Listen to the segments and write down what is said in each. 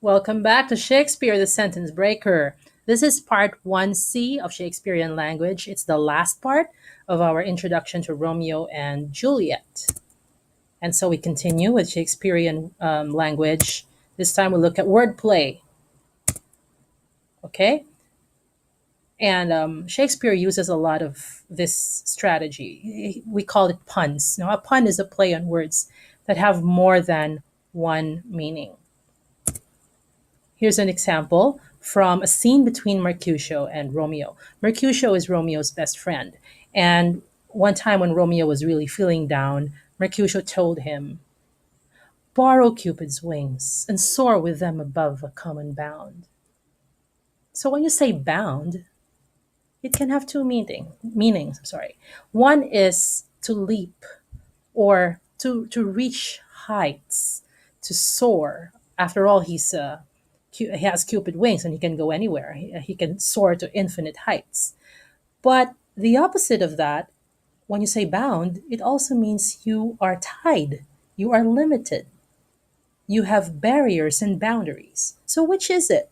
Welcome back to Shakespeare, the Sentence Breaker. This is part 1C of Shakespearean Language. It's the last part of our introduction to Romeo and Juliet. And so we continue with Shakespearean language. This time we'll look at wordplay, okay? And Shakespeare uses a lot of this strategy. We call it puns. Now, a pun is a play on words that have more than one meaning. Here's an example from a scene between Mercutio and Romeo. Mercutio is Romeo's best friend. And one time when Romeo was really feeling down, Mercutio told him, "Borrow Cupid's wings and soar with them above a common bound." So when you say bound, it can have two meanings. I'm sorry. One is to leap or to reach heights, to soar. After all, he has Cupid wings and he can go anywhere. He can soar to infinite heights. But the opposite of that, when you say bound, it also means you are tied, you are limited, you have barriers and boundaries. So which is it?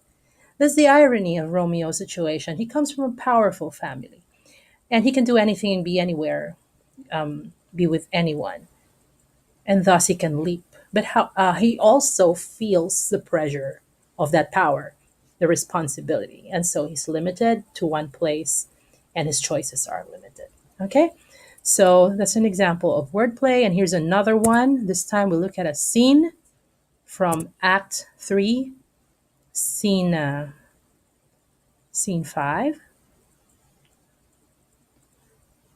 That's the irony of Romeo's situation. He comes from a powerful family and he can do anything and be anywhere, be with anyone, and thus he can leap. But he also feels the pressure of that power, the responsibility, and so he's limited to one place, and his choices are limited. Okay, so that's an example of wordplay, and here's another one. This time we look at a scene from Act Three, scene scene five.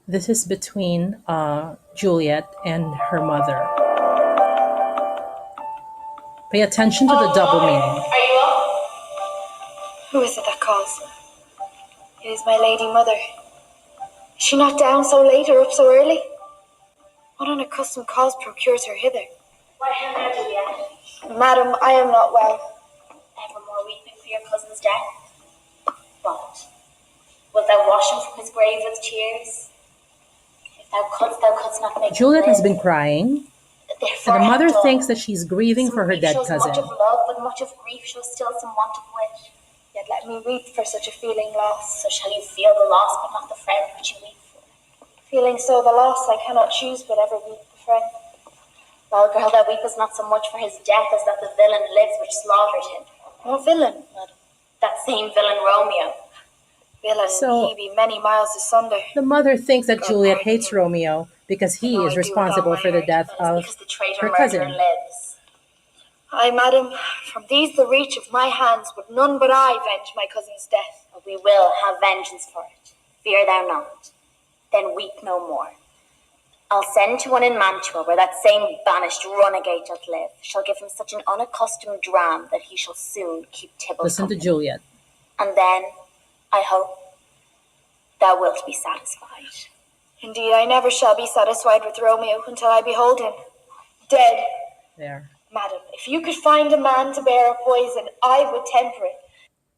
This is between Juliet and her mother. Pay attention to the double meaning. Are you up? Who is it that calls? It is my lady mother. Is she not down so late or up so early? What unaccustomed cause procures her hither? Why, how now, Juliet? Madam, I am not well. Evermore weeping for your cousin's death? What? Wilt thou wash him from his grave with tears? If thou couldst not make Juliet him has live. been crying, Therefore and the mother Hector, thinks that she's grieving some for her grief dead shows cousin. much of love, but much of grief shows still some want of wit. Yet let me weep for such a feeling loss. So shall you feel the loss, but not the friend which you weep for. Feeling so the loss, I cannot choose but ever weep the friend. Well, girl, thou weepest not so much for his death as that the villain lives which slaughtered him. What villain, madam? That same villain Romeo. Villain, So- he be many miles asunder. The mother thinks that Juliet hates Romeo because he No, I is do responsible without for the my death But of it's because the traitor her murderer cousin. lives. Aye, madam, from these the reach of my hands would none but I venge my cousin's death. But we will have vengeance for it. Fear thou not. Then weep no more. I'll send to one in Mantua, where that same banished runagate doth live. Shall give him such an unaccustomed dram that he shall soon keep Tybalt Listen to company. Juliet. And then, I hope, thou wilt be satisfied. Indeed, I never shall be satisfied with Romeo until I behold him dead. There. Madam, if you could find a man to bear a poison, I would temper it.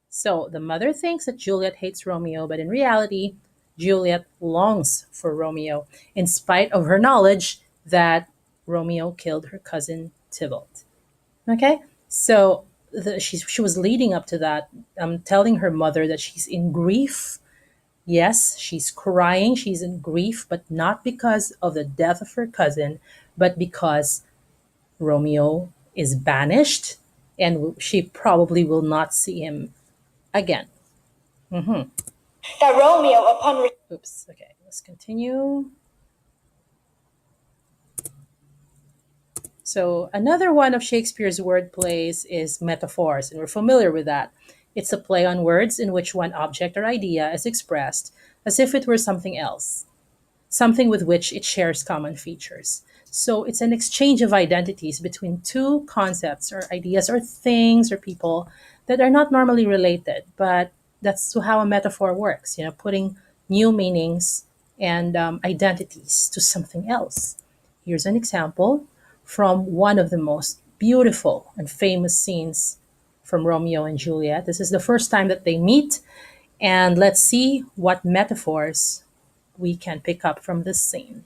So the mother thinks that Juliet hates Romeo, but in reality, Juliet longs for Romeo in spite of her knowledge that Romeo killed her cousin Tybalt. Okay? So she was leading up to that, telling her mother that she's in grief. Yes, she's crying, she's in grief, but not because of the death of her cousin, but because Romeo is banished and she probably will not see him again. That Romeo, upon Oops. Okay, let's continue. So another one of Shakespeare's word plays is metaphors, and we're familiar with that. It's a play on words in which one object or idea is expressed as if it were something else, something with which it shares common features. So it's an exchange of identities between two concepts or ideas or things or people that are not normally related, but that's how a metaphor works, putting new meanings and identities to something else. Here's an example from one of the most beautiful and famous scenes from Romeo and Juliet. This is the first time that they meet, and let's see what metaphors we can pick up from this scene.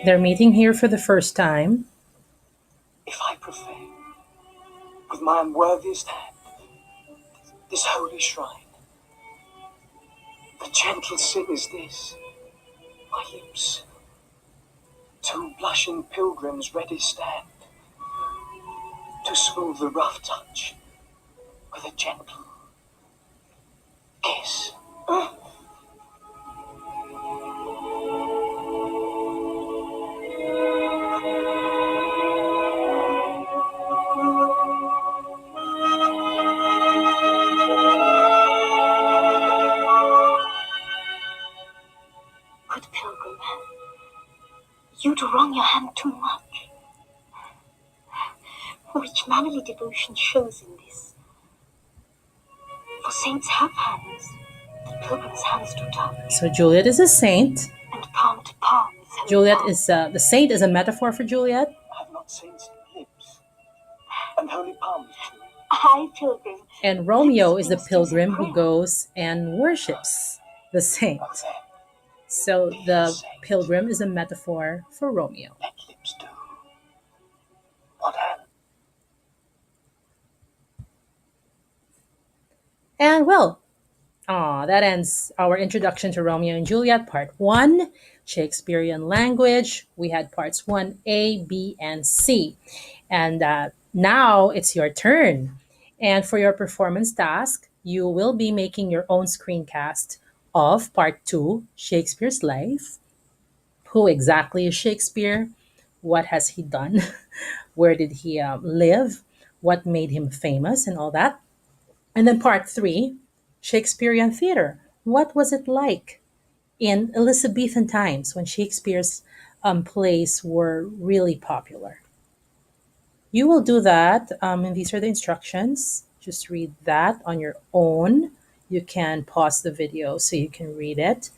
They're meeting here for the first time. If I profane with my unworthiest hand this holy shrine, the gentle sin is this: my lips, two blushing pilgrims ready stand to smooth the rough touch with a gentle kiss. Good pilgrim, you do wrong your hand too much. Which mannerly devotion shows in this? For saints have hands, the pilgrim's hands do touch, So Juliet is a saint. and palm to palm is holy Juliet palm. is the saint is a metaphor for Juliet, Have not saints lips and holy palms too? I, pilgrim. and Romeo Lips is the ministers pilgrim in who prayer. goes and worships the saint. Oh, then, So dear the saint, pilgrim is a metaphor for Romeo. let lips do what hand. And well, that ends our introduction to Romeo and Juliet, part one, Shakespearean language. We had parts 1A, B, and C. And now it's your turn. And for your performance task, you will be making your own screencast of part two, Shakespeare's life. Who exactly is Shakespeare? What has he done? Where did he live? What made him famous and all that? And then part three, Shakespearean theater. What was it like in Elizabethan times when Shakespeare's plays were really popular? You will do that, and these are the instructions. Just read that on your own. You can pause the video so you can read it.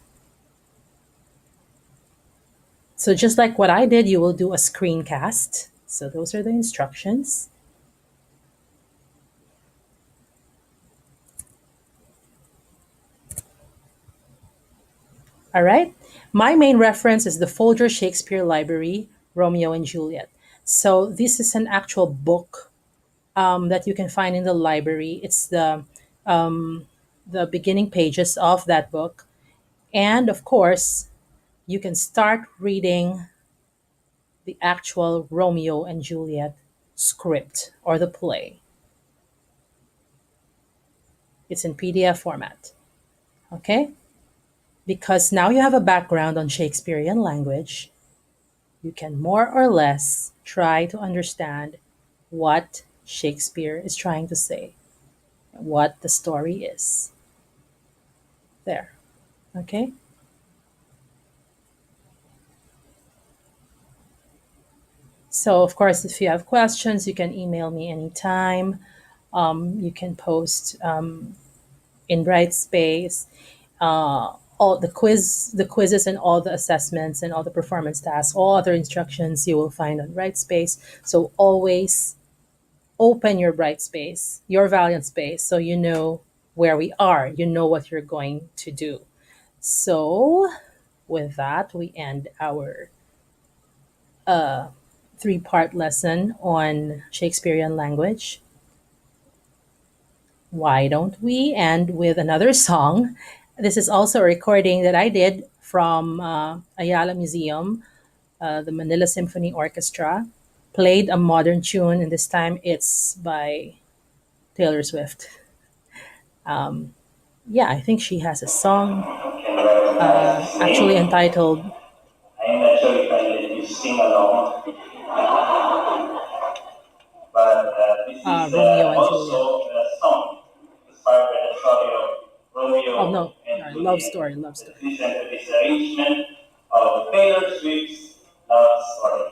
So, just like what I did, you will do a screencast. So, those are the instructions. All right. My main reference is the Folger Shakespeare Library, Romeo and Juliet. So this is an actual book that you can find in the library. It's the beginning pages of that book, and of course, you can start reading the actual Romeo and Juliet script or the play. It's in PDF format. Okay, because now you have a background on Shakespearean language, you can more or less try to understand what Shakespeare is trying to say, what the story is. There. Okay? So, of course, if you have questions, you can email me anytime. You can post in Brightspace. All the quizzes and all the assessments and all the performance tasks, all other instructions you will find on Brightspace. So always open your bright space, your valiant space, so you know where we are, you know what you're going to do. So, with that, we end our three-part lesson on Shakespearean language. Why don't we end with another song? This is also a recording that I did from Ayala Museum, the Manila Symphony Orchestra. Played a modern tune, and this time it's by Taylor Swift. Yeah, I think she has a song actually entitled I'm not sure if I let you sing along, but this is Romeo and Juliet. also a song inspired by the story of Oh Romeo no, and love Juliet. story, love Let's story. listen to this arrangement of Taylor Swift's Love Story.